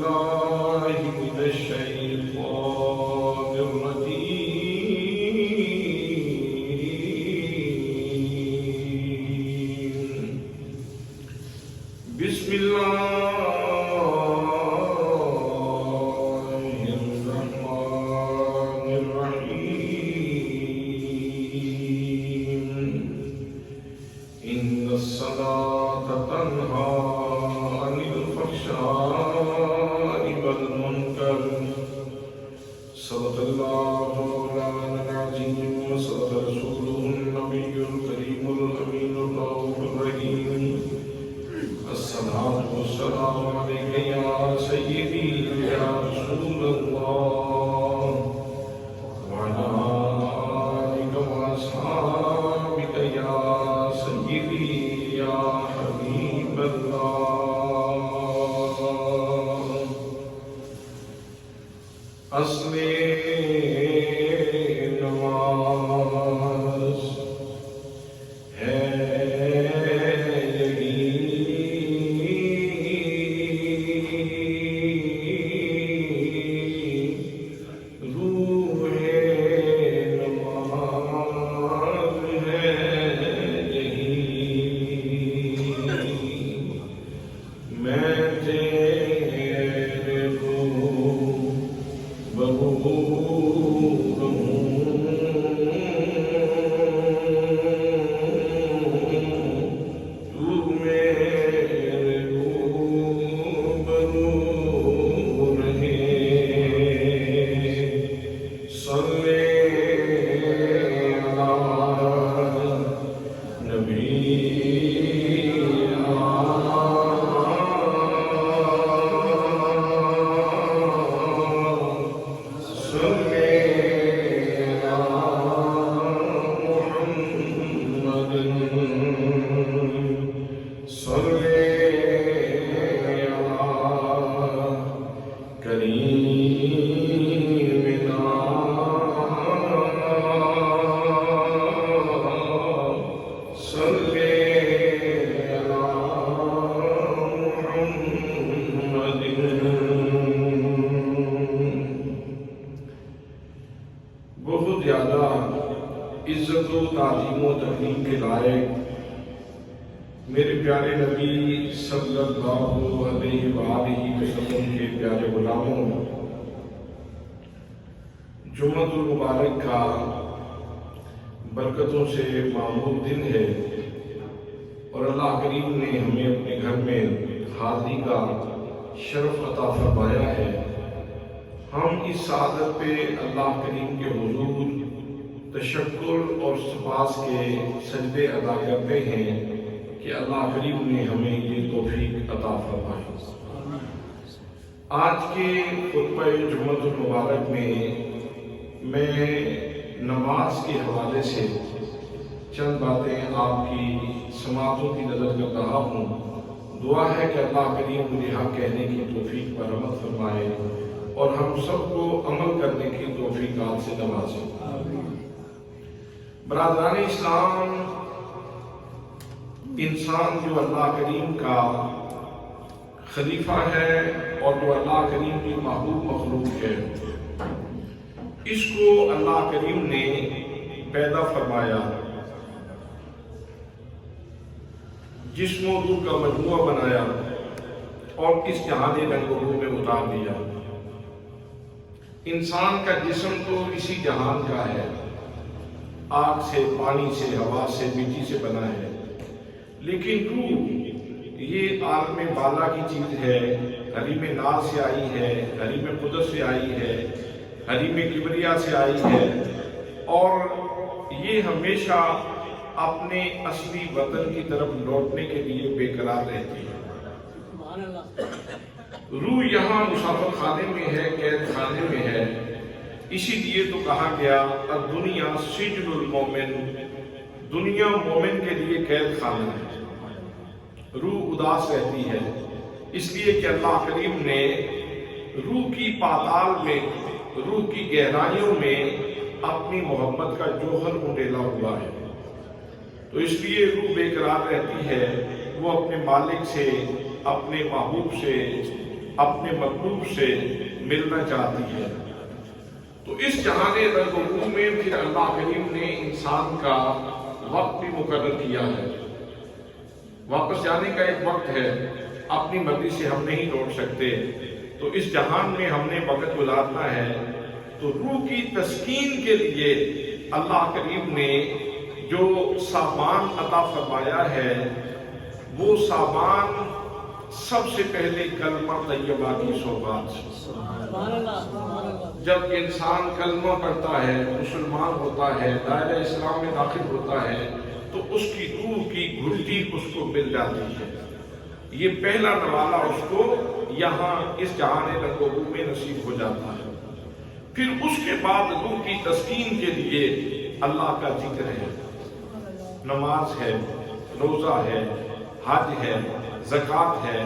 بالله من الشيطان الرجيم. بسم الله الرحمن الرحيم. إن الصلاة تنهى عن الفحشاء والمنكر. صدق الله مولانا العظيم وصدق رسوله النبي الكريم الأمين الرؤوف الرحيم. الصلاة والسلام عليك يا سيدي يا رسول الله وعلى آلك وأصحابك يا سيدي يا حبيب الله. اصل نماز ہے بہت زیادہ عزت و تعظیم و تکریم کے لائق میرے پیارے نبی صلی اللہ علیہ وآلہ وسلم کے پیارے غلاموں، جمعۃ المبارک کا برکتوں سے معمور دن ہے اور اللہ کریم نے ہمیں اپنے گھر میں حاضری کا شرف عطا فرمایا ہے۔ ہم اس سعادت پہ اللہ کریم کے حضور تشکر اور سپاس کے سجدے ادا کرتے ہیں کہ اللہ کریم نے ہمیں یہ توفیق عطا فرمائی۔ آج کے خطبہ جمعۃ المبارک میں میں نماز کے حوالے سے چند باتیں آپ کی سماعتوں کی نظر کر رہا ہوں۔ دعا ہے کہ اللہ کریم مجھے حق کہنے کی توفیق پر رحمت فرمائے اور ہم سب کو عمل کرنے کی توفیقات سے نوازے۔ برادران اسلام، انسان جو اللہ کریم کا خلیفہ ہے اور جو اللہ کریم کی محبوب مخلوق ہے، اس کو اللہ کریم نے پیدا فرمایا، جسم و روح کا مجموعہ بنایا اور اس جہان رنگ و روح میں اتار دیا۔ انسان کا جسم تو اسی جہان کا ہے، آگ سے، پانی سے، ہوا سے، مٹی سے بنا ہے، لیکن روح یہ عالم بالا کی چیز ہے، حریم نار سے آئی ہے، حریم قدس سے آئی ہے، حریم کبریا سے آئی ہے، اور یہ ہمیشہ اپنے اصلی وطن کی طرف لوٹنے کے لیے بے قرار رہتی ہے۔ روح یہاں مسافر خانے میں ہے، قید خانے میں ہے، اسی لیے تو کہا گیا الدنیا سجن المومن، دنیا مومن کے لیے قید خانہ ہے۔ روح اداس رہتی ہے، اس لیے کہ اللہ کریم نے روح کی پاتال میں، روح کی گہرائیوں میں اپنی محبت کا جوہر انڈیلا ہوا ہے، تو اس لیے روح بے قرار رہتی ہے۔ وہ اپنے مالک سے، اپنے محبوب سے اپنے مطلوب سے ملنا چاہتی ہے۔ تو اس جہان رنگ میں پھر اللہ کریم نے انسان کا وقت بھی مقرر کیا ہے۔ واپس جانے کا ایک وقت ہے، اپنی مرضی سے ہم نہیں لوٹ سکتے، تو اس جہان میں ہم نے وقت گزارنا ہے۔ تو روح کی تسکین کے لیے اللہ کریم نے جو سامان عطا فرمایا ہے، وہ سامان سب سے پہلے کلمہ طیبہ کی صحبت۔ جب انسان کلمہ پڑھتا ہے، مسلمان ہوتا ہے، دائرہ اسلام میں داخل ہوتا ہے، تو اس کی روح کی گھٹی اس کو مل جاتی ہے۔ یہ پہلا نوالہ اس کو یہاں اس جہان رنگو میں نصیب ہو جاتا ہے۔ پھر اس کے بعد روح کی تسکین کے لیے اللہ کا ذکر ہے، نماز ہے، روزہ ہے، حج ہے، زکوٰۃ ہے۔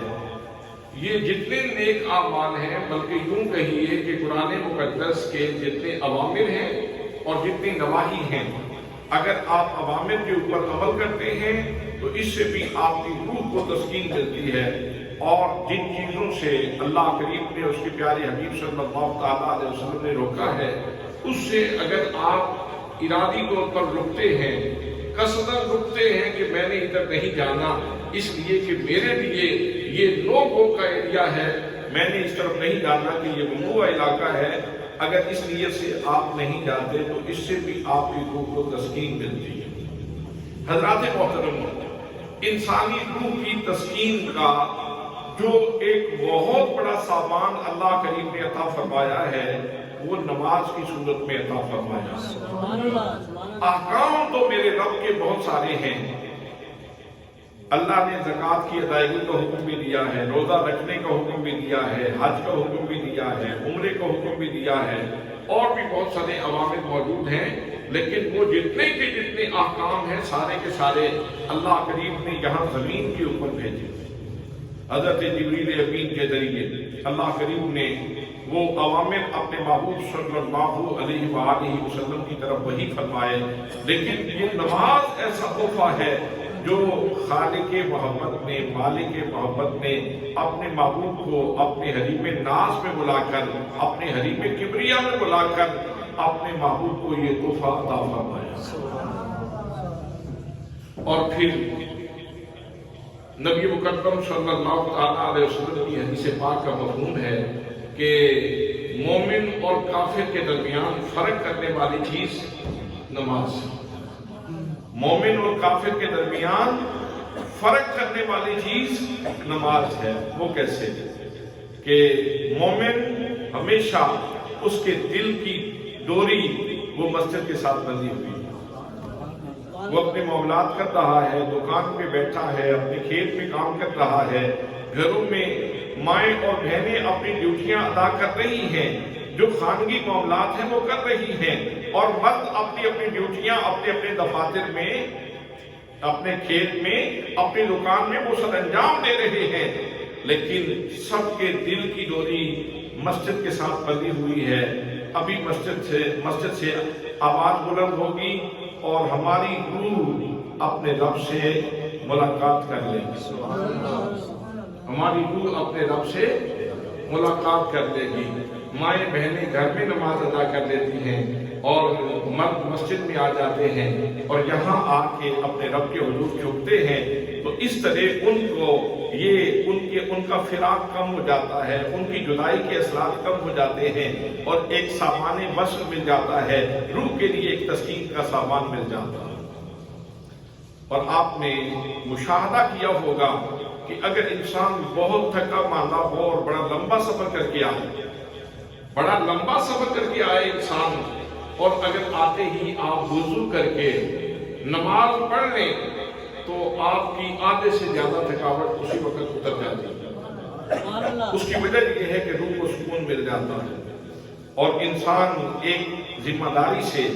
یہ جتنے نیک اعمال ہیں، بلکہ یوں کہیے کہ قرآن مقدس کے جتنے اوامر ہیں اور جتنی نواہی ہیں، اگر آپ اوامر کے اوپر عمل کرتے ہیں تو اس سے بھی آپ کی روح کو تسکین ملتی ہے۔ اور جن چیزوں سے اللہ کریم نے اس کے پیارے حبیب صلی اللہ تعالیٰ علیہ وسلم نے روکا ہے، اس سے اگر آپ ارادی طور پر رکتے ہیں، قصداً رکتے ہیں کہ میں نے ادھر نہیں جانا اس لیے کہ میرے لیے یہ نو گو کا ایریا ہے، میں نے اس طرف نہیں جانا کہ یہ ممنوع علاقہ ہے، اگر اس نیت سے آپ نہیں جاتے تو اس سے بھی آپ کی روح کو تسکین ملتی ہے۔ حضرات محترم، انسانی روح کی تسکین کا جو ایک بہت بڑا سامان اللہ کریم نے عطا فرمایا ہے، وہ نماز کی صورت میں عطا فرمایا۔ احکام تو میرے رب کے بہت سارے ہیں۔ اللہ نے زکوٰۃ کی ادائیگی کا حکم بھی دیا ہے، روزہ رکھنے کا حکم بھی دیا ہے، حج کا حکم بھی دیا ہے، عمرے کا حکم بھی دیا ہے، اور بھی بہت سارے اوامر موجود ہیں۔ لیکن وہ جتنے کے جتنے احکام ہیں، سارے کے سارے اللہ کریم نے یہاں زمین کے اوپر بھیجے۔ حضرت جبریل امین کے ذریعے اللہ کریم نے وہ اوامر اپنے محبوب صلی اللہ علیہ وآلہ وسلم کی طرف وحی فرمائے۔ لیکن یہ نماز ایسا تحفہ ہے جو خالق محمد نے، مالک محمد نے اپنے محبوب کو اپنے حریم ناز میں بلا کر، اپنے حریم کبریا میں بلا کر اپنے محبوب کو یہ تحفہ عطا فرمایا۔ اور پھر نبی مقدم صلی اللہ تعالیٰ علیہ وسلم کی حدیث پاک کا مفہوم ہے کہ مومن اور کافر کے درمیان فرق کرنے والی چیز نماز۔ مومن اور کافر کے درمیان فرق کرنے والی چیز نماز ہے۔ وہ کیسے؟ کہ مومن ہمیشہ اس کے دل کی ڈوری وہ مسجد کے ساتھ بندھی ہوئی، وہ اپنے معاملات کر رہا ہے، دکان پہ بیٹھا ہے، اپنے کھیت میں کام کر رہا ہے، گھروں میں مائیں اور بہنیں اپنی ڈیوٹیاں ادا کر رہی ہیں، جو خانگی معاملات ہیں وہ کر رہی ہیں، اور مرد اپنی اپنی ڈیوٹیاں اپنے اپنے دفاتر میں، اپنے کھیت میں، اپنی دکان میں وہ سر انجام دے رہے ہیں۔ لیکن سب کے دل کی ڈوری مسجد کے ساتھ بندھی ہوئی ہے۔ ابھی مسجد سے آواز بلند ہوگی اور ہماری روح اپنے رب سے ملاقات کر لے گی، ہماری روح اپنے رب سے ملاقات کر لے گی۔ مائیں بہنیں گھر میں نماز ادا کر لیتی ہیں اور مرد مسجد میں آ جاتے ہیں اور یہاں آ کے اپنے رب کے حضور جھکتے ہیں، تو اس طرح ان کو ان کا فراق کم ہو جاتا ہے، ان کی جدائی کے اثرات کم ہو جاتے ہیں اور ایک سامان وصل مل جاتا ہے، روح کے لیے ایک تسکین کا سامان مل جاتا ہے۔ اور آپ نے مشاہدہ کیا ہوگا کہ اگر انسان بہت تھکا ماندہ ہو اور بڑا لمبا سفر کر کے آئے انسان، اور اگر آتے ہی آپ وضو کر کے نماز پڑھ لیں تو آپ کی آدھے سے زیادہ تھکاوٹ اسی وقت اتر جاتی ہے۔ اس کی وجہ یہ ہے کہ روح کو سکون مل جاتا ہے اور انسان ایک ذمہ داری سے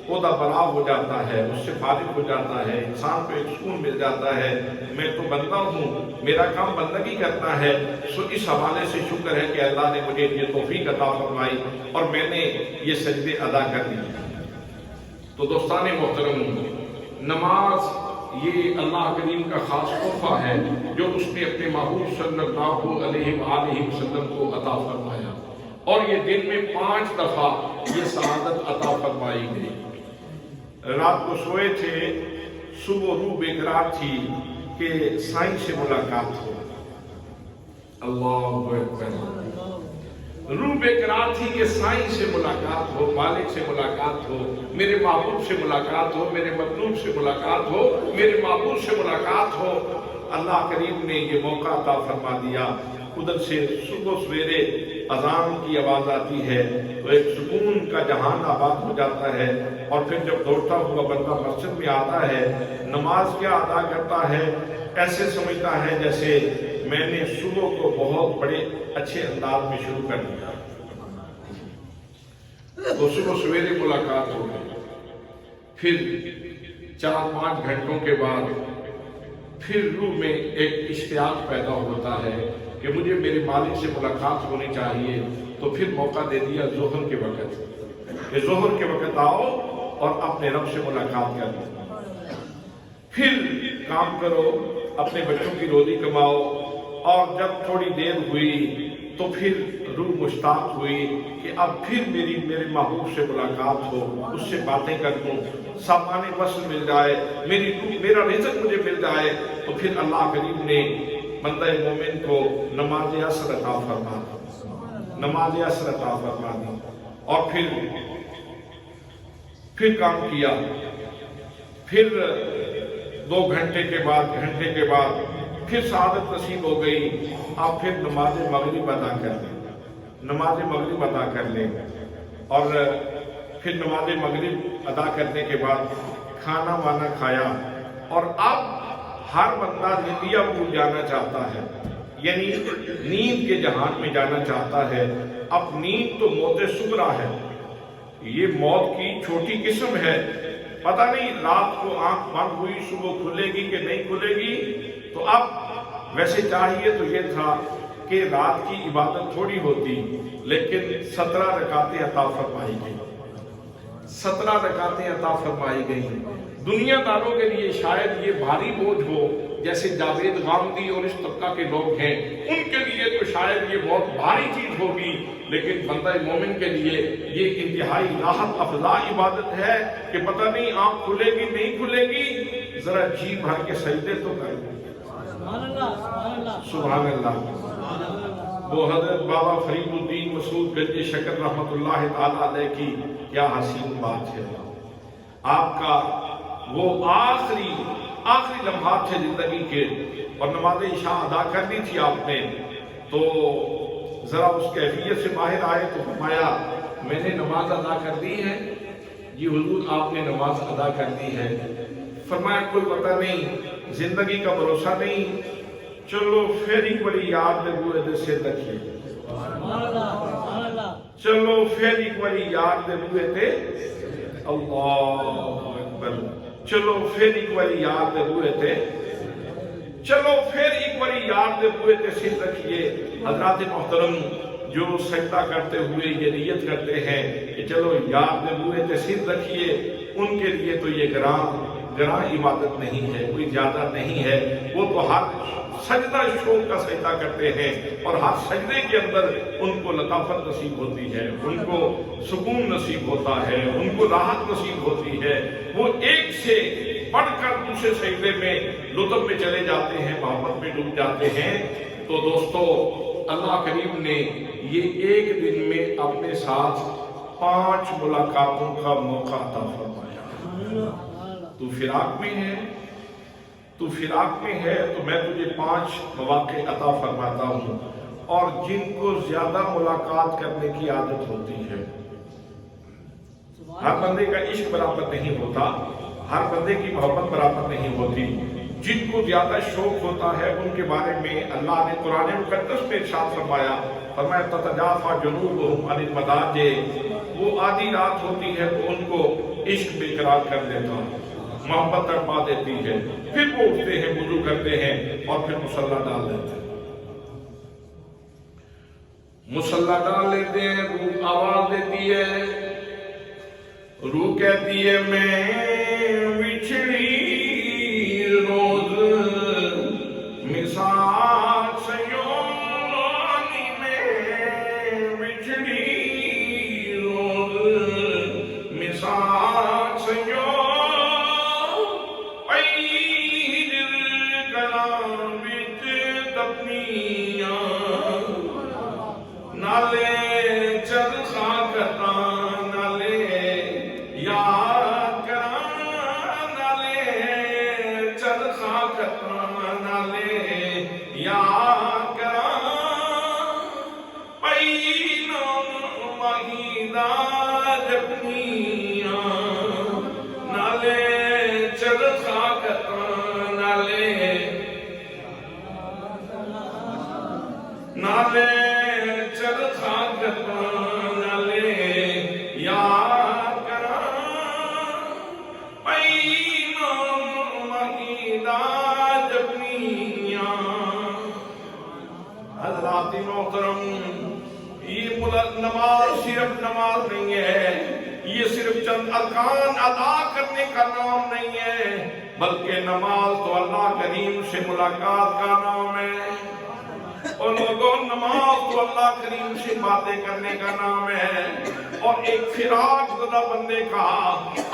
عہدہ برآب ہو جاتا ہے، اس سے فارغ ہو جاتا ہے، انسان کو ایک سکون مل جاتا ہے۔ میں تو بندہ ہوں، میرا کام بندگی کرنا ہے، سو اس حوالے سے شکر ہے کہ اللہ نے مجھے یہ توفیق عطا فرمائی اور میں نے یہ سجدے ادا کر دیے۔ تو دوستان محترم، نماز یہ اللہ کریم کا خاص تحفہ ہے جو اس نے اپنے محبوب صلی اللہ علیہ وآلہ وسلم کو عطا فرمایا، اور یہ دن میں 5 دفعہ یہ سعادت عطا فرمائی گئی۔ رات کو سوئے تھے، صبح روح بیقرار تھی کہ سائیں سے ملاقات ہو۔ اللہ اکبر، روح بیقرار تھی کہ سائیں سے ملاقات ہو، مالک سے ملاقات ہو، میرے محبوب سے ملاقات ہو، میرے مطلوب سے ملاقات ہو، میرے محبوب سے ملاقات ہو۔ اللہ کریم نے یہ موقع عطا فرما دیا۔ ادھر سے صبح سویرے اذان کی آواز آتی ہے تو ایک سکون کا جہان آباد ہو جاتا ہے، اور پھر جب دوڑتا ہوا بندہ مسجد میں آتا ہے، نماز کیا ادا کرتا ہے، ایسے سمجھتا ہے جیسے میں نے صبح کو بہت بڑے اچھے انداز میں شروع کر دیا۔ تو صبح سویرے ملاقات ہو گئی، پھر 4-5 گھنٹوں کے بعد پھر روح میں ایک اشتیاق پیدا ہوتا ہے کہ مجھے میرے مالک سے ملاقات ہونی چاہیے۔ تو پھر موقع دے دیا ظہر کے وقت کہ ظہر کے وقت آؤ اور اپنے رب سے ملاقات کرو، پھر کام کرو، اپنے بچوں کی روزی کماؤ۔ اور جب تھوڑی دیر ہوئی تو پھر روح مشتاق ہوئی کہ اب پھر میرے محبوب سے ملاقات ہو، اس سے باتیں کر لوں، سامان وصل مل جائے، میرا رزق مجھے مل جائے۔ تو پھر اللہ کریم نے بندہ مومن کو نماز عصر عطا فرما دی، نماز عصر عطا فرما دی، اور پھر کام کیا۔ پھر 2 گھنٹے کے بعد پھر سعادت نصیب ہو گئی۔ آپ پھر نماز مغرب ادا کر لیں، نماز مغرب ادا کر لیں، اور پھر نماز مغرب ادا کرنے کے بعد کھانا وانا کھایا، اور اب ہر بندہ نندیا بھول جانا چاہتا ہے، یعنی نیند کے جہان میں جانا چاہتا ہے۔ اب نیند تو موت صغریٰ ہے، یہ موت کی چھوٹی قسم ہے، پتہ نہیں رات کو آنکھ بند ہوئی صبح کھلے گی کہ نہیں کھلے گی۔ تو اب ویسے چاہیے تو یہ تھا کہ رات کی عبادت تھوڑی ہوتی، لیکن 17 رکعتیں عطا فرمائی گئی، 17 رکعتیں عطا فرمائی گئی۔ دنیا داروں کے لیے شاید یہ بھاری بوجھ ہو، جیسے جاوید غامدی اور اس طبقہ کے لوگ ہیں، ان کے لیے تو شاید یہ بہت بھاری چیز ہوگی، لیکن بندہ مومن کے لیے یہ انتہائی راحت افزا عبادت ہے کہ پتہ نہیں آنکھ کھلے گی نہیں کھلے گی، ذرا جی بھر کے سجدے تو کر دیں۔ سبحان اللہ۔ وہ حضرت بابا فرید الدین مسعود گنج شکر رحمت اللہ تعالیٰ علیہ کی کیا حسین بات ہے۔ آپ کا وہ آخری لمحات تھے زندگی کے، اور نماز عشاء ادا کرنی تھی آپ نے، تو ذرا اس کیفیت سے باہر آئے تو فرمایا میں نے نماز ادا کر دی ہے۔ جی حضور آپ نے نماز ادا کر دی ہے۔ فرمایا کوئی پتہ نہیں، زندگی کا بھروسہ نہیں، چلو پھر ایک بڑی یاد دے ہوئے دے سے رکھیے، چلو پھر ایک بڑی یاد دے ہوئے دے، اللہ اکبر، چلو پھر ایک بڑی یاد دے ہوئے دے، چلو پھر ایک بڑی یاد دے ہوئے دے سے رکھیے۔ حضرات محترم جو سجدہ کرتے ہوئے یہ نیت کرتے ہیں کہ چلو یاد دے ہوئے دے سے رکھیے، ان کے لیے تو یہ گراں عبادت نہیں ہے، کوئی زیادہ نہیں ہے۔ وہ تو ہر سجدہ شوق کا سجدہ کرتے ہیں، اور ہر سجدے کے اندر ان کو لطافت نصیب ہوتی ہے، ان کو سکون نصیب ہوتا ہے، ان کو راحت نصیب ہوتی ہے۔ وہ ایک سے پڑھ کر دوسرے سجدے میں لطف میں چلے جاتے ہیں، محبت میں ڈوب جاتے ہیں۔ تو دوستو، اللہ کریم نے یہ ایک دن میں اپنے ساتھ 5 ملاقاتوں کا موقع عطا فرمایا۔ تو فراق میں ہے، تو میں تجھے 5 مواقع عطا فرماتا ہوں، اور جن کو زیادہ ملاقات کرنے کی عادت ہوتی ہے۔ ہر بندے کا عشق برابر نہیں ہوتا، ہر بندے کی محبت برابر نہیں ہوتی۔ جن کو زیادہ شوق ہوتا ہے ان کے بارے میں اللہ نے قرآن مقدس میں ارشاد فرمایا تتجافی جنوبہم عن المضاجع، وہ آدھی رات ہوتی ہے تو ان کو عشق بے قرار کر دیتا، محبت تڑپا دیتی ہے، پھر وہ اٹھتے ہیں، وضو کرتے ہیں، اور پھر مصلی ڈال دیتے ہیں۔ مصلی ڈال لیتے ہیں، روح آواز دیتی ہے، روح کہتی ہے میں بچھڑی نالے چرخا کتان نالے یا کران نالے چرخا کتان نالے یا کران پینم مہیدہ جبنیاں نالے چرخا کتان نالے نالے چرخا کتان نالے یا کران پینم مہیدہ جبنیاں۔ حضرات محترم، یہ نماز صرف نماز نہیں ہے، یہ صرف چند ارکان ادا کرنے کا نام نہیں ہے، بلکہ نماز تو اللہ کریم سے ملاقات کا نام ہے۔ اور لوگوں، نماز تو اللہ کریم سے باتیں کرنے کا نام ہے، اور ایک فراق زدہ بندے کا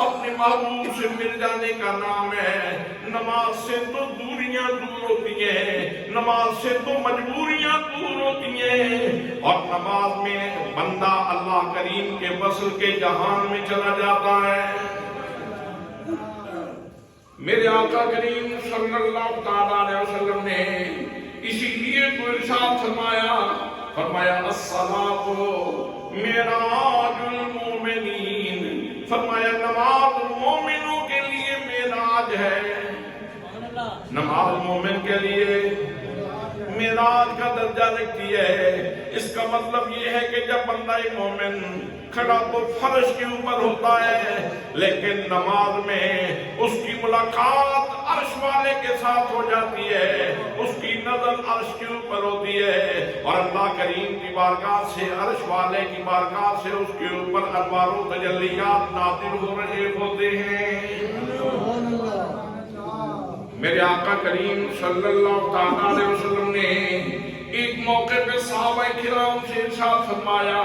اپنے محبوب سے مل جانے کا نام ہے۔ نماز سے تو دوریاں دور ہوتی ہیں، نماز سے تو مجبوریاں دور ہوتی ہیں، اور نماز میں بندہ اللہ کریم کے وصل کے جہان میں چلا جاتا ہے۔ میرے آقا کریم صلی اللہ علیہ وسلم نے اسی لیے تو ارشاد فرمایا الصلاۃ معراج المومنین، فرمایا نماز مومنوں کے لیے معراج ہے۔ نماز مومن کے لیے معراج کا درجہ رکھتی ہے۔ اس کا مطلب یہ ہے کہ جب بندہ مومن کھڑا تو فرش کے اوپر ہوتا ہے، لیکن نماز میں اس کی ملاقات عرش والے کے ساتھ ہو جاتی ہے، اس کی نظر عرش کے اوپر ہوتی ہے، اور اللہ کریم کی بارگاہ سے، عرش والے کی بارگاہ سے اس کے اوپر انوار و تجلیات نازل ہو رہے ہوتے ہیں۔ میرے آقا کریم صلی اللہ علیہ وسلم نے ایک موقع پہ صحابہ کرام سے ارشاد فرمایا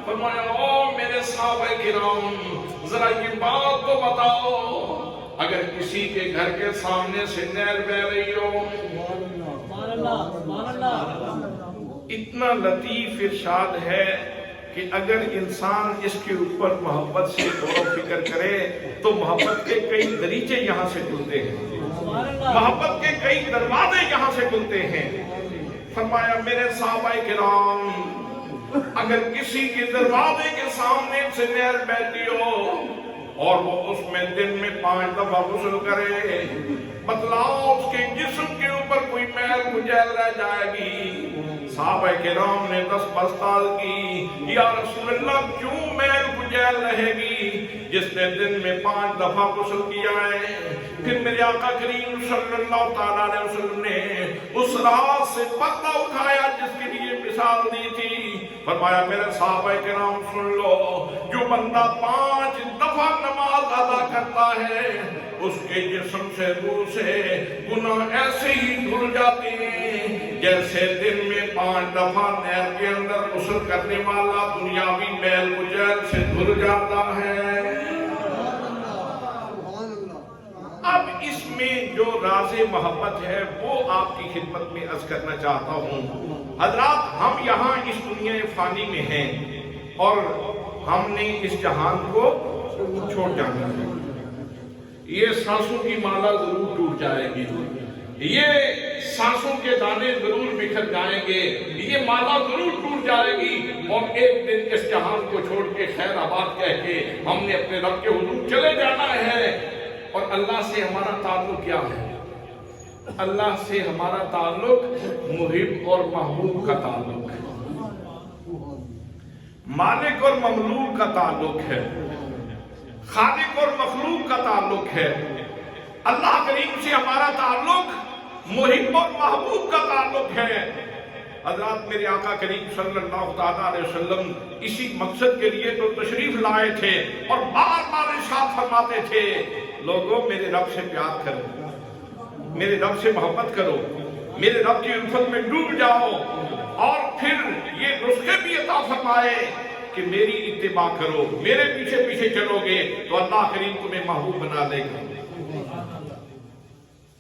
او میرے صحابہ کرام، ذرا یہ بات تو بتاؤ، اگر کسی کے گھر کے سامنے سے نہر بہ رہی ہو، اتنا لطیف ارشاد ہے کہ اگر انسان اس کے اوپر محبت سے غور و فکر کرے تو محبت کے کئی دریچے یہاں سے کھلتے ہیں، محبت کے کئی دروازے یہاں سے کھلتے ہیں۔ فرمایا میرے صحابہ کرام، اگر کسی کے دروازے کے سامنے سے نہر بہتی ہو اور وہ اس میں دن میں 5 دفعہ غسل کرے، بتلاؤ اس کے جسم کے اوپر کوئی میل کچیل رہ جائے گی؟ صحابہ کرام نے 10 بستال کی، یا رسول اللہ کیوں میل کچیل رہے گی جس نے دن میں 5 دفعہ غسل کیا ہے؟ پھر میرے آقا کریم صلی اللہ علیہ وسلم نے اس رات سے پردہ اٹھایا جس کے لیے مثال دی تھی۔ فرمایا میرے صحابہ کرام سن لو، جو بندہ 5 دفعہ نماز ادا کرتا ہے، اس کے جسم سے روح سے گناہ ایسے ہی دھل جاتے ہیں جیسے دن میں 5 دفعہ نہر کے اندر غسل کرنے والا دنیاوی میل کچیل سے دھل جاتا ہے۔ اب اس میں جو راز محبت ہے وہ آپ کی خدمت میں عرض کرنا چاہتا ہوں۔ حضرات، ہم یہاں اس دنیا فانی میں ہیں اور ہم نے اس جہان کو چھوڑ جانا ہے۔ یہ سانسوں کی مالا ضرور ٹوٹ جائے گی، یہ سانسوں کے دانے ضرور بکھر جائیں گے، یہ مالا ضرور ٹوٹ جائے گی، اور ایک دن اس جہان کو چھوڑ کے خیر آباد کہہ کے ہم نے اپنے رب کے حضور چلے جانا ہے۔ اور اللہ سے ہمارا تعلق کیا ہے؟ اللہ سے ہمارا تعلق محب اور محبوب کا تعلق ہے، مالک اور مملوک کا تعلق ہے، خالق اور مخلوق کا تعلق ہے۔ اللہ کریم سے ہمارا تعلق محب اور محبوب کا تعلق ہے۔ حضرات، میرے آقا کریم صلی اللہ علیہ وسلم اسی مقصد کے لیے تو تشریف لائے تھے اور بار بار ارشاد فرماتے تھے، لوگوں میرے رب سے پیار کرو، میرے رب سے محبت کرو، میرے رب کی الفت میں ڈوب جاؤ، اور پھر یہ نسخے بھی عطا فرمائے کہ میری اتباع کرو، میرے پیچھے پیچھے چلو گے تو اللہ کریم تمہیں محبوب بنا دے گا۔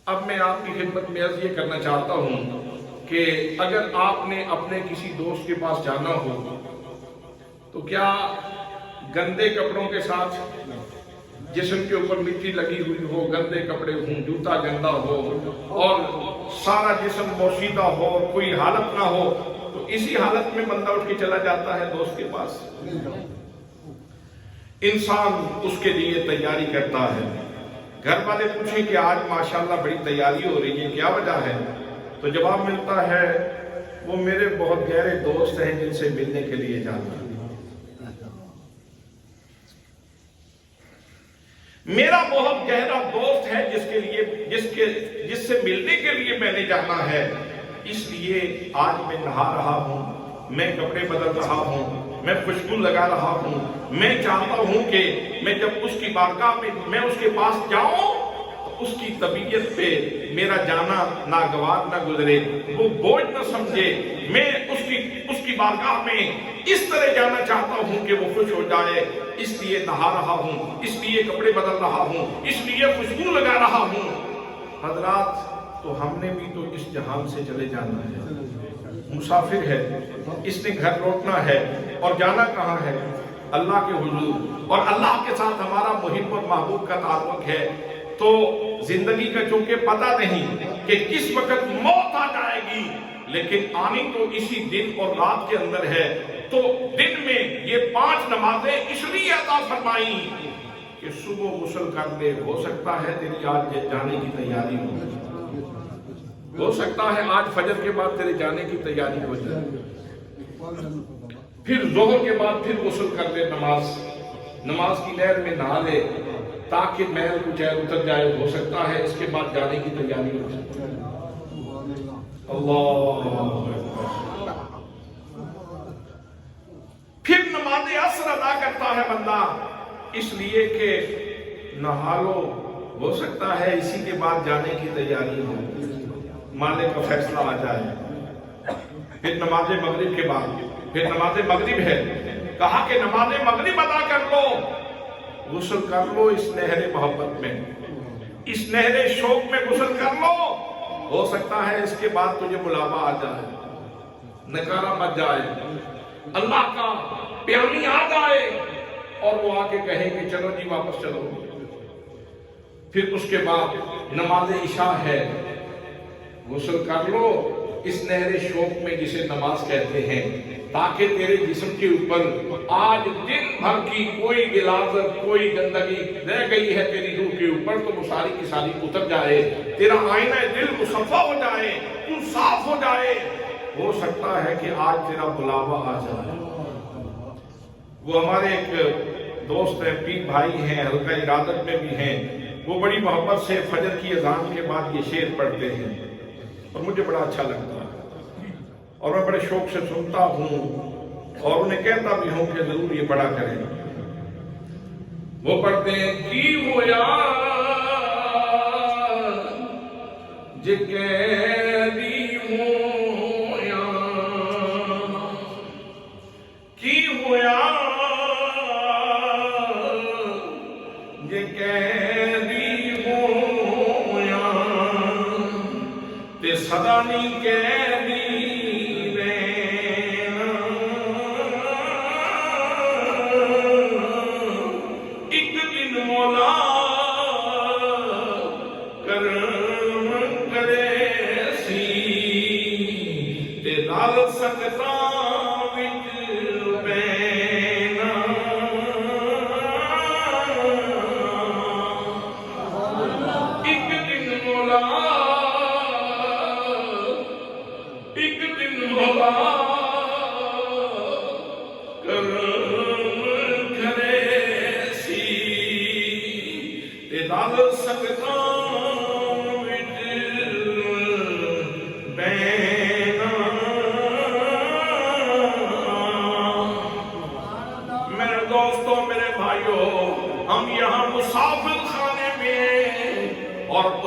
اب میں آپ کی خدمت میں عرض یہ کرنا چاہتا ہوں کہ اگر آپ نے اپنے کسی دوست کے پاس جانا ہو تو کیا گندے کپڑوں کے ساتھ جسم کے اوپر مٹی لگی ہوئی ہو، گندے کپڑے ہوں، جوتا گندا ہو اور سارا جسم پوشیدہ ہو اور کوئی حالت نہ ہو، تو اسی حالت میں بندہ اٹھ کے چلا جاتا ہے دوست کے پاس؟ انسان اس کے لیے تیاری کرتا ہے۔ گھر والے پوچھیں کہ آج ماشاءاللہ بڑی تیاری ہو رہی ہے، کیا وجہ ہے؟ تو جواب ملتا ہے وہ میرے بہت گہرے دوست ہیں جن سے ملنے کے لیے جانا ہے، میرا بہت گہرا دوست ہے جس سے ملنے کے لیے میں نے جانا ہے، اس لیے آج میں نہا رہا ہوں، میں کپڑے بدل رہا ہوں، میں خوشبو لگا رہا ہوں، میں چاہتا ہوں کہ میں جب اس کی بارگاہ میں میں اس کے پاس جاؤں تو اس کی طبیعت پہ میرا جانا ناگوار نہ گزرے، وہ بوجھ نہ سمجھے، میں اس کی بارگاہ میں اس طرح جانا چاہتا ہوں کہ وہ خوش ہو جائے، اس لیے نہا رہا ہوں، اس لیے کپڑے بدل رہا ہوں، اس لیے خوشبو لگا رہا ہوں۔ حضرات، تو ہم نے بھی تو اس جہان سے چلے جانا ہے، مسافر ہے، اس نے گھر لوٹنا ہے، اور جانا کہاں ہے؟ اللہ کے حضور، اور اللہ کے ساتھ ہمارا محب اور محبوب کا تعلق ہے، تو زندگی کا چونکہ پتہ نہیں کہ کس وقت موت آ جائے گی، لیکن آنی تو اسی دن اور رات کے اندر ہے، تو دن میں یہ 5 نمازیں اس لیے عطا فرمائیں کہ صبح غسل کر لے، ہو سکتا ہے تیری آج جانے کی تیاری ہو سکتا ہے آج فجر کے بعد تیرے جانے کی تیاری ہو جائے، پھر ظہر کے بعد پھر غسل کر لے، نماز کی لہر میں نہا لے تاکہ محل کچھ اتر جائے، ہو سکتا ہے اس کے بعد جانے کی تیاری ہو جائے۔ اللہ، پھر نماز عصر ادا کرتا ہے بندہ، اس لیے کہ نہا لو، ہو سکتا ہے اسی کے بعد جانے کی تیاری ہو، مالک کا فیصلہ آ جائے۔ پھر نماز مغرب کے بعد، پھر نماز مغرب ہے، کہا کہ نماز مغرب ادا کر لو، غسل کر لو اس نہر محبت میں، اس نہر شوق میں غسل کر لو، ہو سکتا ہے اس کے بعد تجھے بلاوا آ جائے، نکارہ مچ جائے، اللہ کا پیامی آ جائے اور وہ آ کے کہے کہ چلو جی واپس چلو۔ پھر اس کے بعد نماز عشاء ہے، غسل کر لو اس نہر شوق میں جسے نماز کہتے ہیں، تاکہ تیرے جسم کے اوپر آج دن بھر کی کوئی غلاظت، کوئی گندگی رہ گئی ہے تیری روح کے اوپر تو وہ ساری کی ساری اتر جائے، تیرا آئینہ دل مصفا ہو جائے، تو صاف ہو جائے، ہو سکتا ہے کہ آج تیرا بلاوا آ جائے۔ وہ ہمارے ایک دوست ہیں، پیر بھائی ہیں، حلقہ ارادت میں بھی ہیں، وہ بڑی محبت سے فجر کی اذان کے بعد یہ شعر پڑھتے ہیں اور مجھے بڑا اچھا لگتا ہے اور میں بڑے شوق سے سنتا ہوں اور انہیں کہتا بھی ہوں کہ ضرور یہ پڑھا کریں۔ وہ پڑھتے ہیں کی ہویا جے قیدی ہویا، کی ہویا جے قیدی ہویا تے صدا نہیں قیدی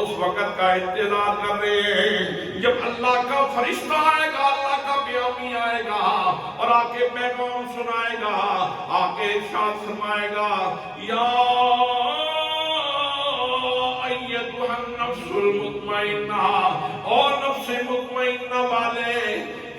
اس وقت کا انتظار کر رہے ہیں جب اللہ کا فرشتہ آئے گا، اللہ کا پیامی آئے گا اور آ کے پیغام سنائے گا، آ کے ارشاد فرمائے گا، یا ایتھا النفس المطمئنہ، اور نفس مطمئنہ والے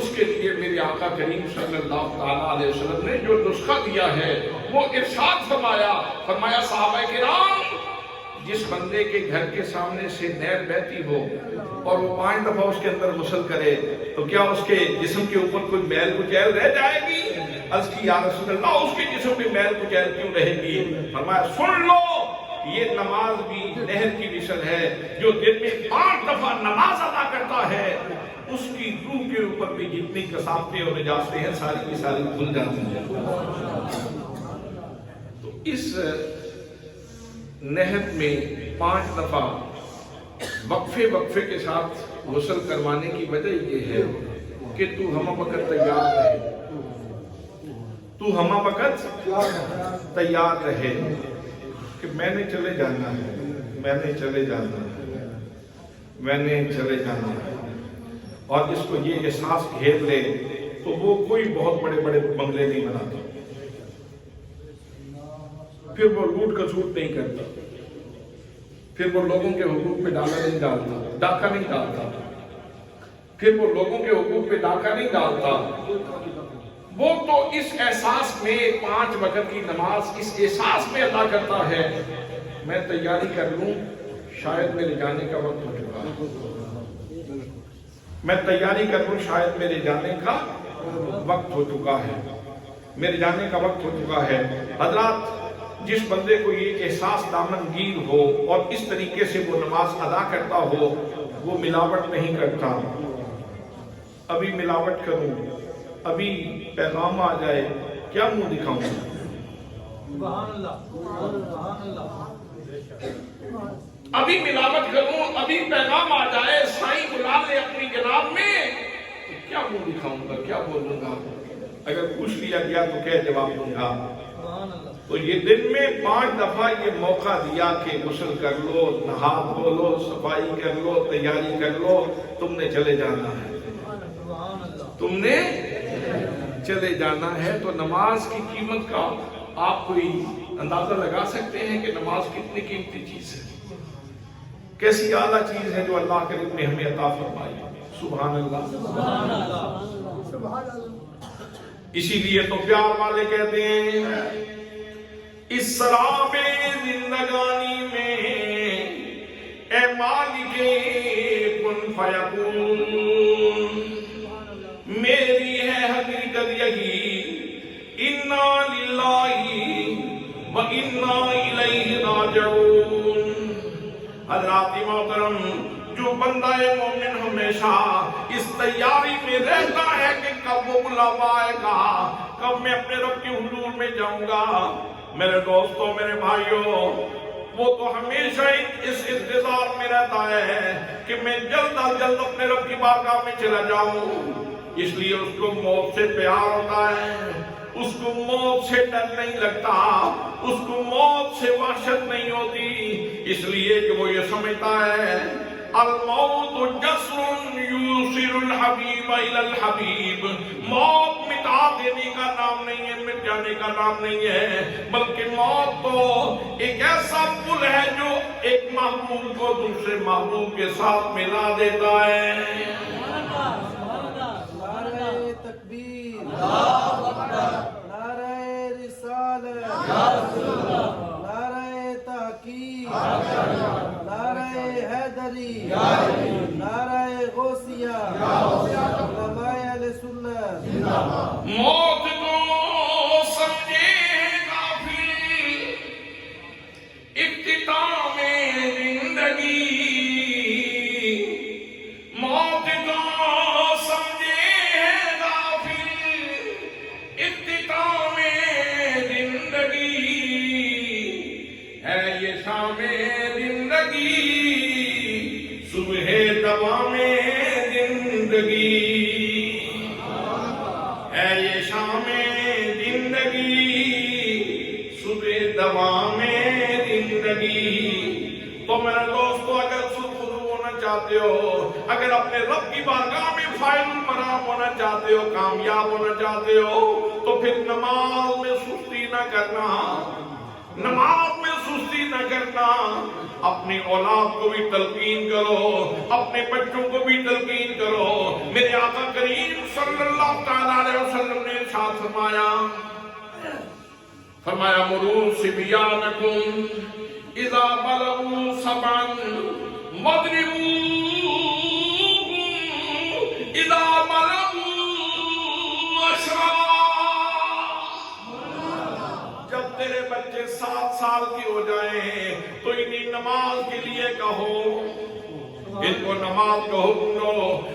اس کے لیے میرے آقا کریم صلی اللہ تعالیٰ علیہ وسلم نے جو نسخہ دیا ہے وہ ارشاد فرمایا صحابہ کرام جس بندے کے گھر کے سامنے سے نہر بہتی ہو اور وہ 5 دفعہ اس کے اندر غسل کرے تو کیا اس کے جسم کے اوپر کوئی میل کچیل رہ جائے گی؟ عرض کی یا رسول اللہ اس کے جسم میں میل کچیل کیوں رہے گی؟ فرمایا سن لو یہ نماز بھی نہر کی مثل ہے، جو دن میں 5 دفعہ نماز ادا کرتا ہے اس کی روح کے اوپر بھی جتنی کثافتیں اور نجاستیں ہیں ساری کی ساری دھل جاتی ہیں۔ تو اس نہر میں 5 دفعہ وقفے کے ساتھ غسل کروانے کی وجہ یہ ہے کہ تو ہمہ وقت تیار رہے، تو ہمہ وقت تیار رہے کہ میں نے چلے جانا ہے، میں نے چلے جانا ہے، میں نے چلے جانا ہے، اور اس کو یہ احساس گھیر لے تو وہ کوئی بہت بڑے بڑے بنگلے نہیں بناتا، پھر وہ لوٹ کسوٹ نہیں کرتا، پھر وہ لوگوں کے حقوق پہ ڈاکہ نہیں ڈالتا، پھر وہ لوگوں کے حقوق پہ ڈاکہ نہیں ڈالتا، وہ تو اس احساس میں 5 وقت کی نماز اس احساس میں ادا کرتا ہے میں تیاری کر لوں شاید میرے جانے کا وقت ہو چکا ہے، میں تیاری کر لوں شاید میرے جانے کا وقت ہو چکا ہے، میرے جانے کا وقت ہو چکا ہے۔ حضرات جس بندے کو یہ احساس دامنگیر ہو اور اس طریقے سے وہ نماز ادا کرتا ہو وہ ملاوٹ نہیں کرتا، ابھی ملاوٹ کروں، ابھی پیغام آ جائے کیا منہ دکھاؤں، سبحان اللہ سبحان اللہ، ابھی ملاوٹ کروں، ابھی پیغام آ جائے، سائیں بلا لے اپنی جناب میں تو کیا منہ دکھاؤں گا، کیا بولوں گا؟ اگر پوچھ لیا گیا تو کیا جواب دوں گا؟ تو یہ دن میں 5 دفعہ یہ موقع دیا کہ غسل کر لو، نہا دھو لو، صفائی کر لو، تیاری کر لو، تم نے چلے جانا ہے، تم نے چلے جانا ہے۔ تو نماز کی قیمت کا آپ کوئی اندازہ لگا سکتے ہیں کہ نماز کتنی قیمتی چیز ہے، کیسی اعلیٰ چیز ہے جو اللہ کریم نے ہمیں عطا فرمائی۔ سبحان اللہ سبحان اللہ سبحان اللہ۔ اسی لیے تو پیار والے کہتے ہیں اس سراب زندگانی میں اے مالک کن فیکون، میری ہے حقیقت یہی، انا للہ و انا الیہ راجعون۔ حضرات محترم جو بندہ مومن ہمیشہ اس تیاری میں رہتا ہے کہ کب وہ بلاوا آئے گا، کب میں اپنے رب کے حضور میں جاؤں گا، میرے دوستوں میرے بھائیوں وہ تو ہمیشہ اس انتظار میں رہتا ہے کہ میں جلد از جلد اپنے رب کی بارگاہ میں چلا جاؤں، اس لیے اس کو موت سے پیار ہوتا ہے، اس کو موت سے ڈر نہیں لگتا، اس کو موت سے وحشت نہیں ہوتی، اس لیے کہ وہ یہ سمجھتا ہے الموت جسر یوصل الحبیب الی الحبیب، موت مٹا دینے کا نام نہیں ہے، مٹ جانے کا نام نہیں ہے، بلکہ موت تو ایک ایسا پل ہے جو ایک محبوب کو دوسرے محبوب کے ساتھ ملا دیتا ہے۔ نعرہ تکبیر، نعرہ رسالت، نعرہ تحقیق، نعرہ حیدری، نعرہ غوثیہ، علماء اہل سنت۔ موت کو سمجھے غافل اختتام زندگی، موت کو سمجھے غافل اختتام زندگی، ہے یہ شام زندگی صبح دوام زندگی، ہے یہ شام زندگی صبح دوام زندگی۔ تو میرے دوستو اگر سرخرو ہونا چاہتے ہو، اگر اپنے رب کی بارگاہ میں فائز المرام ہونا چاہتے ہو، کامیاب ہونا چاہتے ہو، تو پھر نماز میں سستی نہ کرنا، نماز میں سستی نہ کرنا۔ کرنا، اپنی اولاد کو بھی تلقین کرو، اپنے بچوں کو بھی تلقین کرو۔ میرے آقا کریم صلی اللہ تعالیٰ علیہ وسلم نے ارشاد فرمایا مروا صبیانکم اذا بلغوا سبعا واضربوہم اذا بلغوا عشرا۔ جب تیرے بچے 7 سال کے ہو جائیں تو انہیں نماز کے لیے کہو، ان کو نماز کا حکم دو،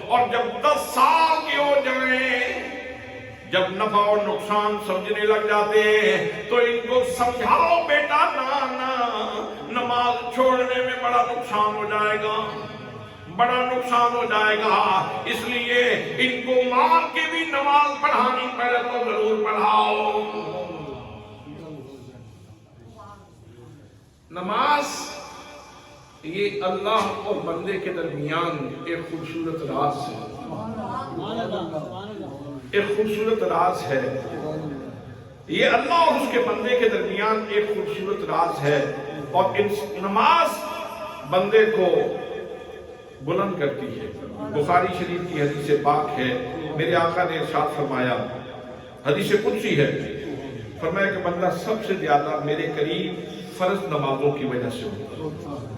اور جب 10 سال کے ہو جائیں، جب نفع اور نقصان سمجھنے لگ جاتے ہیں تو ان کو سمجھاؤ بیٹا نماز چھوڑنے میں بڑا نقصان ہو جائے گا، بڑا نقصان ہو جائے گا، اس لیے ان کو مار کے بھی نماز پڑھانی پڑے تو ضرور پڑھاؤ۔ نماز یہ اللہ اور بندے کے درمیان ایک خوبصورت راز ہے، ایک خوبصورت راز ہے، یہ اللہ اور اس کے بندے کے درمیان ایک خوبصورت راز ہے، اور نماز بندے کو بلند کرتی ہے۔ بخاری شریف کی حدیث پاک ہے، میرے آقا نے ارشاد فرمایا، حدیث قدسی ہے، فرمایا کہ بندہ سب سے زیادہ میرے قریب فرض نمازوں کی وجہ سے ہوتا ہے،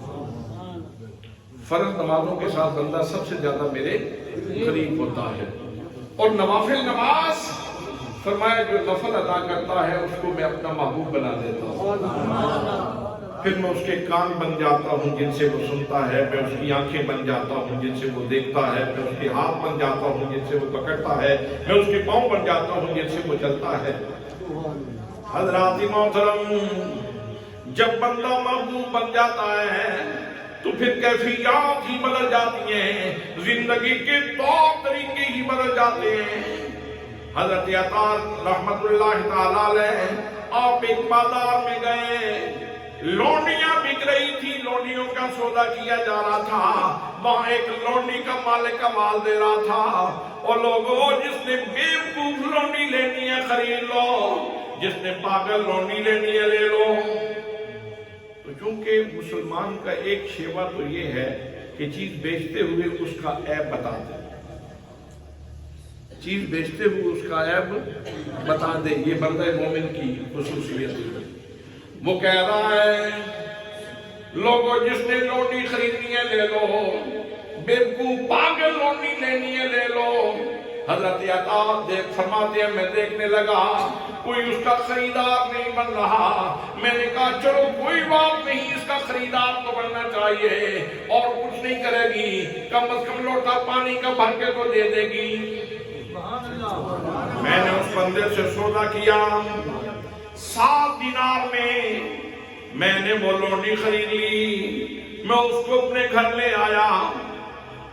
فرض نمازوں کے ساتھ بندہ سب سے زیادہ میرے قریب ہوتا ہے، اور نوافل نماز فرمایا جو نفل ادا کرتا ہے اس کو میں اپنا محبوب بنا دیتا ہوں، پھر میں اس کے کان بن جاتا ہوں جن سے وہ سنتا ہے، میں اس کی آنکھیں بن جاتا ہوں جن سے وہ دیکھتا ہے، میں اس کے ہاتھ بن جاتا ہوں جن سے وہ پکڑتا ہے، میں اس کے پاؤں بن جاتا ہوں جن سے وہ چلتا ہے۔ حضرات محترم، جب بندہ محبوب بن جاتا ہے تو پھر کیفیات ہی بدل جاتی ہیں، زندگی کے طور طریقے ہی بدل جاتے ہیں۔ حضرت عطار رحمت اللہ تعالیٰ علیہ آپ ایک بازار میں گئے، لونڈیاں بک رہی تھی، لونڈیوں کا سودا کیا جا رہا تھا، وہاں ایک لونڈی کا مالک کا مال دے رہا تھا، اور لوگوں جس نے بیوقوف لونڈی لینی ہے خرید لو، جس نے پاگل لونڈی لینی ہے لے لو۔ تو چونکہ مسلمان کا ایک شیوا تو یہ ہے کہ چیز بیچتے ہوئے اس کا عیب بتا دے، چیز بیچتے ہوئے اس کا عیب بتا دے، یہ بندہ مومن کی خصوصیت ہے۔ وہ کہہ رہا ہے لوگوں جس نے لونڈی خریدنی ہے لے لو، بیوقوف پاگل لونڈی لینی ہے لے لو۔ حضرت عطا فرماتے ہیں میں دیکھنے لگا کوئی اس کا خریدار نہیں بن رہا، میں نے کہا چلو کوئی بات نہیں، اس کا خریدار تو بننا چاہیے، اور کچھ نہیں کرے گی، کم از کم لوٹا پانی کا بھر کے تو دے دے گی۔ میں نے اس بندے سے سودا کیا، 7 دینار میں نے وہ لونڈی خرید لی، میں اس کو اپنے گھر لے آیا،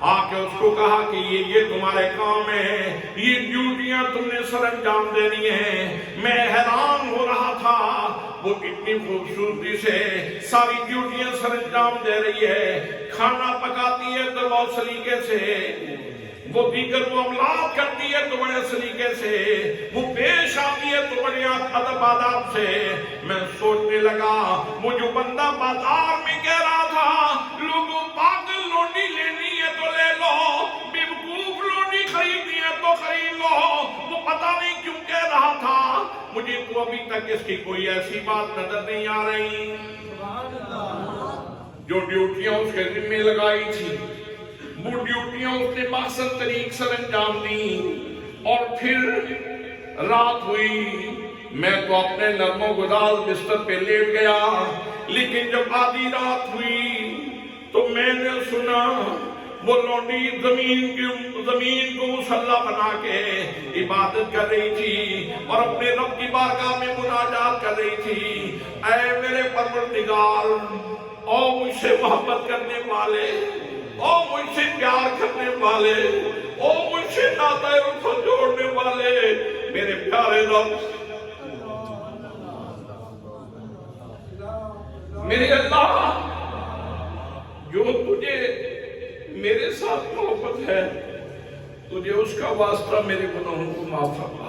آ کے اس کو کہا کہ یہ تمہارے کام ہے، یہ ڈیوٹیاں تم نے سر انجام دینی ہیں۔ میں حیران ہو رہا تھا، وہ اتنی خوبصورتی سے ساری ڈیوٹیاں سر انجام دے رہی ہے، کھانا پکاتی ہے تو بہت سلیقے سے، وہ دیگر معاملات کرتی ہے تو بڑے سلیقے سے، وہ پیش آتی ہے تو بڑے ادب آداب سے۔ میں سوچنے لگا وہ جو بندہ بازار میں کہہ رہا تھا لوگوں پاگل لونڈی لینی ہے تو لے لو، بیوقوف لونڈی خریدنی ہے تو خرید لو، وہ پتہ نہیں کیوں کہہ رہا تھا، مجھے تو ابھی تک اس کی کوئی ایسی بات نظر نہیں آ رہی۔ جو ڈیوٹیاں اس کے ذمہ لگائی تھی وہ ڈیوٹیاں اس نے مقصد طریق سر انجام دی، اور پھر رات ہوئی، میں تو اپنے نرم و گداز بستر پہ لیٹ گیا، لیکن جب آدھی رات ہوئی تو میں نے سنا وہ لونڈی زمین کو مصلی بنا کے عبادت کر رہی تھی، اور اپنے رب کی بارگاہ میں مناجات کر رہی تھی، اے میرے پروردگار، او مجھ سے محبت کرنے والے، او مجھ سے پیار کرنے والے، او مجھ سے ناطہ رفت جوڑنے والے، میرے پیارے رب، میرے اللہ، جو تجھے میرے ساتھ محبت ہے، تجھے اس کا واسطہ میرے گناہوں کو معاف فرما۔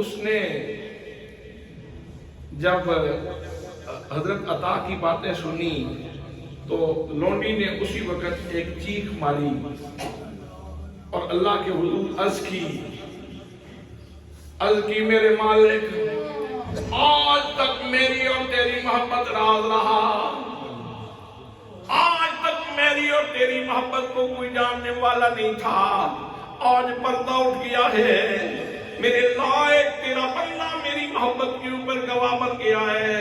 اس نے جب حضرت عطا کی باتیں سنی تو لونڈی نے اسی وقت ایک چیخ ماری اور اللہ کے حضور عرض کی میرے مالک آج تک میری اور تیری محبت راز رہا، آج تک میری اور تیری محبت کو کوئی جاننے والا نہیں تھا، آج پردہ اٹھ گیا ہے، میرے لائق تیرا بندہ میری محبت کے اوپر گواہ بن گیا ہے،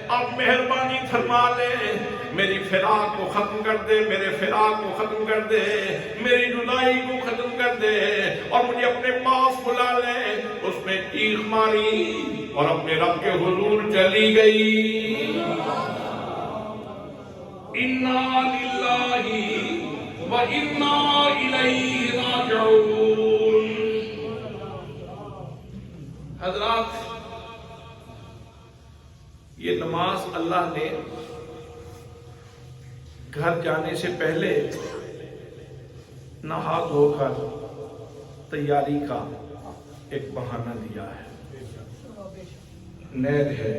اب مہربانی فرما لے، میری فراق کو ختم کر دے، میرے فراق کو ختم کر دے، میری جدائی کو ختم کر دے اور مجھے اپنے پاس بلا لے۔ اس نے چیخ ماری اور اپنے رب کے حضور چلی گئی۔ اِنَّا لِلَّهِ وَإِنَّا إِلَيْهِ رَاجِعُونَ۔ حضرات، یہ نماز اللہ نے گھر جانے سے پہلے نہا دھو کر تیاری کا ایک بہانہ دیا ہے۔ نہر ہے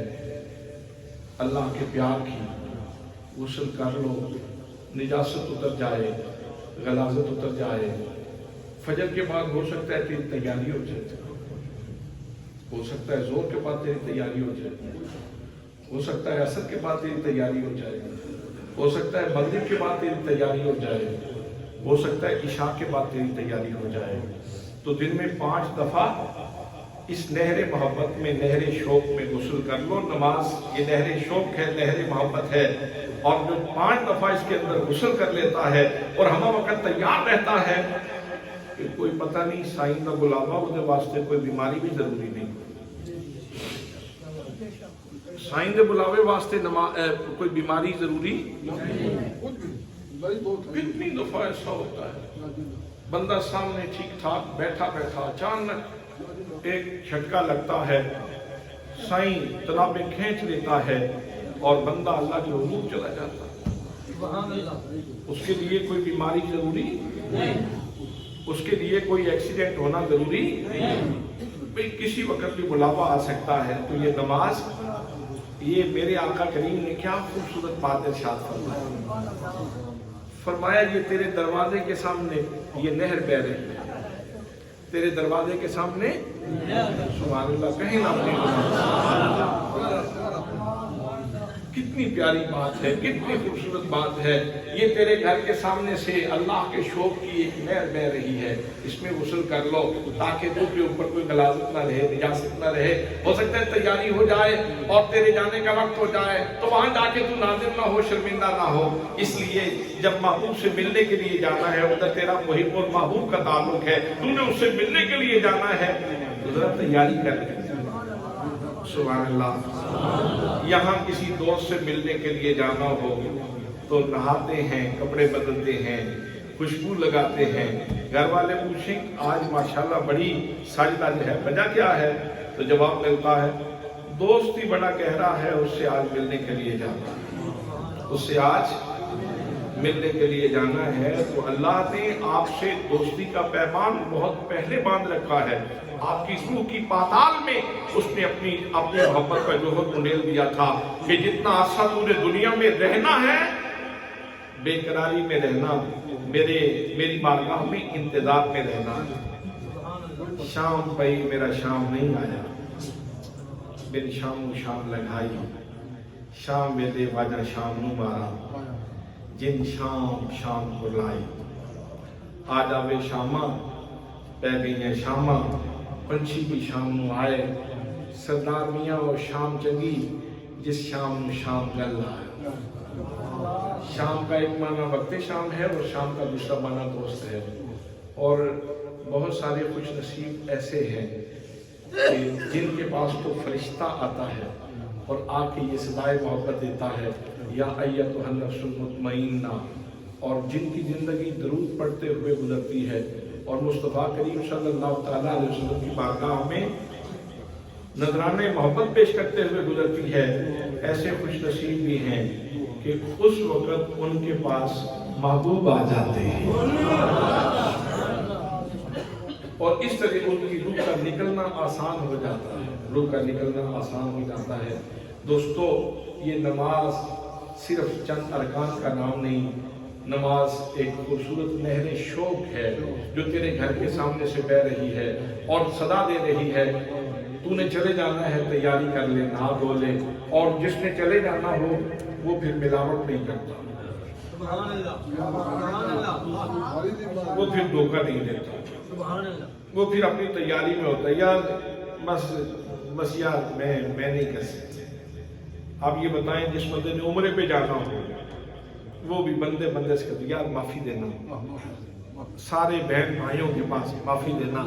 اللہ کے پیار کی، غسل کر لو، نجاست اتر جائے، غلاظت اتر جائے، فجر کے بعد ہو سکتا ہے تیری تیاری ہو جائے، ہو سکتا ہے ظہر کے بعد تیری تیاری ہو جائے، ہو سکتا ہے عصر کے بعد تیری تیاری ہو جائے، ہو سکتا ہے مغرب کے بعد تیری تیاری ہو جائے، ہو سکتا ہے عشاء کے بعد تیری تیاری ہو جائے۔ تو دن میں 5 دفعہ اس نہر محبت میں، نہر شوق میں غسل کر لو۔ نماز یہ نہر شوق ہے، نہر محبت ہے، اور جو 5 دفعہ اس کے اندر غسل کر لیتا ہے اور ہمہ وقت تیار رہتا ہے کہ کوئی پتہ نہیں سائیں کا بلاوا وہ واسطے کوئی بیماری بھی ضروری نہیں، سائیں دے بلاوے واسطے کوئی بیماری ضروری کتنی دفعہ ایسا ہوتا ہے بندہ سامنے ٹھیک ٹھاک بیٹھا بیٹھا اچانک ایک جھٹکا لگتا ہے، سائیں تنابیں کھینچ لیتا ہے اور بندہ اللہ کے حضور چلا جاتا ہے۔ اس کے لیے کوئی بیماری ضروری نہیں، اس کے لیے کوئی ایکسیڈنٹ ہونا ضروری نہیں، کسی وقت بھی بلاوا آ سکتا ہے۔ تو یہ نماز، یہ میرے آقا کریم نے کیا خوبصورت بات ارشاد فرمایا، فرمایا یہ تیرے دروازے کے سامنے یہ نہر بہہ رہی ہے، تیرے دروازے کے سامنے، سبحان اللہ، کہیں نہ کتنی پیاری بات ہے، کتنی خوبصورت بات ہے۔ یہ تیرے گھر کے سامنے سے اللہ کے شوق کی ایک نہر بہہ رہی ہے، اس میں غسل کر لو تاکہ تو کے اوپر کوئی غلاظت نہ رہے، نجاست نہ رہے۔ ہو سکتا ہے تیاری ہو جائے اور تیرے جانے کا وقت ہو جائے تو وہاں جا کے تو نادم نہ ہو، شرمندہ نہ ہو۔ اس لیے جب محبوب سے ملنے کے لیے جانا ہے، ادھر تیرا محب اور محبوب کا تعلق ہے، تو نے اس سے ملنے کے لیے جانا ہے تو ذرا تیاری کر لے۔ سبحان اللہ۔ یہاں کسی دوست سے ملنے کے لیے جانا ہو تو نہاتے ہیں، کپڑے بدلتے ہیں، خوشبو لگاتے ہیں، گھر والے پوچھیں آج ماشاءاللہ بڑی ساج داج ہے، وجہ کیا ہے؟ تو جواب ملتا ہے دوست ہی بڑا گہرا ہے، اس سے آج ملنے کے لیے جانا ہے، اس سے آج ملنے کے لیے جانا ہے۔ تو اللہ نے آپ سے دوستی کا پیمان بہت پہلے باندھ رکھا ہے، آپ کی روح کی پاتال میں اس نے اپنی محبت کا جوہر انڈیل دیا تھا کہ جتنا عرصہ تو نے دنیا میں رہنا ہے، بے قراری میں رہنا، میری بارگاہ میں انتظار میں رہنا۔ شام پئی میرا شام نہیں آیا، میری شام شام لگائی، شام ویلے واجہ شام نو مارا، جن شام شام کو لائی، آ جاوے شاماں پہ گئی ہیں شاماں، پنچھی بھی شام نو آئے، سردار میاں اور شام چنگی جس شام نو شام گل آئے۔ شام کا ایک معنی وقت شام ہے اور شام کا دوسرا معنی دوست ہے، اور بہت سارے خوش نصیب ایسے ہیں کہ جن کے پاس تو فرشتہ آتا ہے اور آ کے یہ صدائے محبت دیتا ہے یا ایتھا النفس المطمئنہ، اور جن کی زندگی درود پڑھتے ہوئے گزرتی ہے اور مصطفیٰ کریم صلی اللہ تعالیٰ علیہ وسلم کی بارگاہ میں نذرانے محبت پیش کرتے ہوئے گزرتی ہے، ایسے خوش نصیب بھی ہیں کہ اس وقت ان کے پاس محبوب آ جاتے ہیں، اور اس طرح ان کی روح کا نکلنا آسان ہو جاتا ہے، روح کا نکلنا آسان ہو جاتا ہے۔ دوستو، یہ نماز صرف چند ارکان کا نام نہیں، نماز ایک خوبصورت نہر شوق ہے جو تیرے گھر کے سامنے سے بہہ رہی ہے اور صدا دے رہی ہے، تو نے چلے جانا ہے، تیاری کر لے، نہا دھو لے، اور جس نے چلے جانا ہو وہ پھر ملاوٹ نہیں کرتا، سبحان اللہ سبحان اللہ وہ پھر دھوکہ نہیں دیتا، سبحان اللہ وہ پھر اپنی تیاری میں ہوتا ہے، یار بس یار میں نہیں کر سکتا۔ آپ یہ بتائیں جس بندے نے عمرے پہ جانا ہو وہ بھی بندے سے کہتے یار معافی دینا، سارے بہن بھائیوں کے پاس معافی دینا،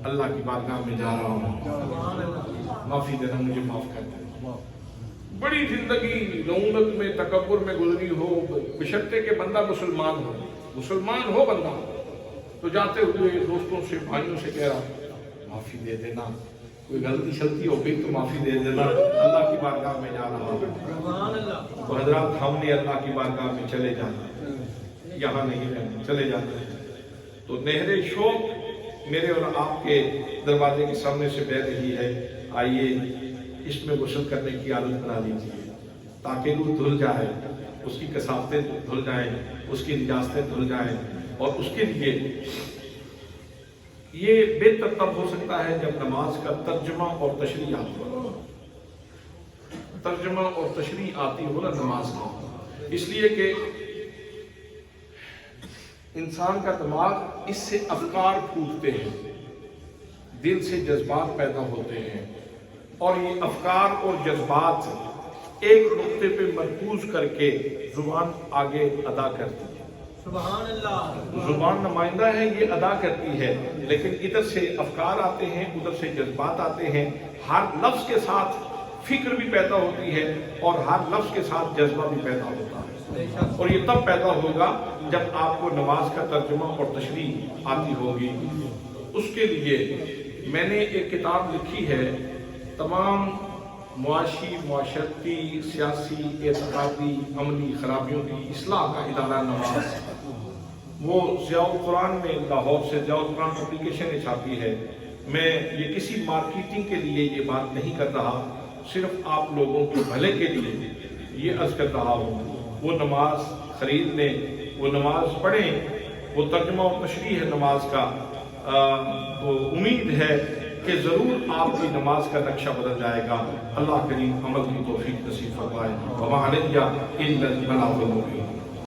اللہ کی بارگاہ میں جا رہا ہوں، معافی دینا، مجھے معاف کر دینا۔ بڑی زندگی رونق میں تکبر میں گزری ہو، بشرطے کہ بندہ مسلمان ہو بندہ، تو جاتے ہوئے دوستوں سے بھائیوں سے کہہ رہا معافی دے دینا، کوئی غلطی شلطی ہو گئی تو معافی دے دینا، اللہ کی بارگاہ میں جا رہا ہوں۔ سبحان اللہ تو حضرات ہم نے اللہ کی بارگاہ میں چلے جانا، یہاں نہیں رہنا، چلے جانا ہے۔ تو نہر شوق میرے اور آپ کے دروازے کے سامنے سے بہہ رہی ہے، آئیے اس میں غسل کرنے کی عادت بنا لیجیے تاکہ روح دھل جائے، اس کی کثافتیں دھل جائیں، اس کی نجاستیں دھل جائیں، اور اس کے لیے یہ بہتر تب ہو سکتا ہے جب نماز کا ترجمہ اور تشریح آتی ہو، ترجمہ اور تشریح آتی ہو نا نماز کا، اس لیے کہ انسان کا دماغ اس سے افکار پھوٹتے ہیں، دل سے جذبات پیدا ہوتے ہیں، اور یہ افکار اور جذبات ایک نقطے پہ مرکوز کر کے زبان آگے ادا کرتی ہے، سبحان اللہ زبان نمائندہ ہے، یہ ادا کرتی ہے، لیکن ادھر سے افکار آتے ہیں، ادھر سے جذبات آتے ہیں، ہر لفظ کے ساتھ فکر بھی پیدا ہوتی ہے اور ہر لفظ کے ساتھ جذبہ بھی پیدا ہوتا ہے، اور یہ تب پیدا ہوگا جب آپ کو نماز کا ترجمہ اور تشریح آتی ہوگی۔ اس کے لیے میں نے ایک کتاب لکھی ہے، تمام معاشی، معاشرتی، سیاسی، اعتقادی، عملی خرابیوں کی اصلاح کا ادارہ نماز، وہ ضیاء القرآن میں لاہور سے ضیاء القرآن پبلیکیشن نے چھاپی ہے۔ میں یہ کسی مارکیٹنگ کے لیے یہ بات نہیں کر رہا، صرف آپ لوگوں کے بھلے کے لیے یہ عرض کر رہا ہوں، وہ نماز خرید لیں، وہ نماز پڑھیں، وہ ترجمہ و تشریح ہے نماز کا، تو امید ہے کہ ضرور آپ کی نماز کا نقشہ بدل جائے گا۔ اللہ کریم عمل کی توفیق نصیب فرمائے۔ وما علیہ الا البلاغ المبین۔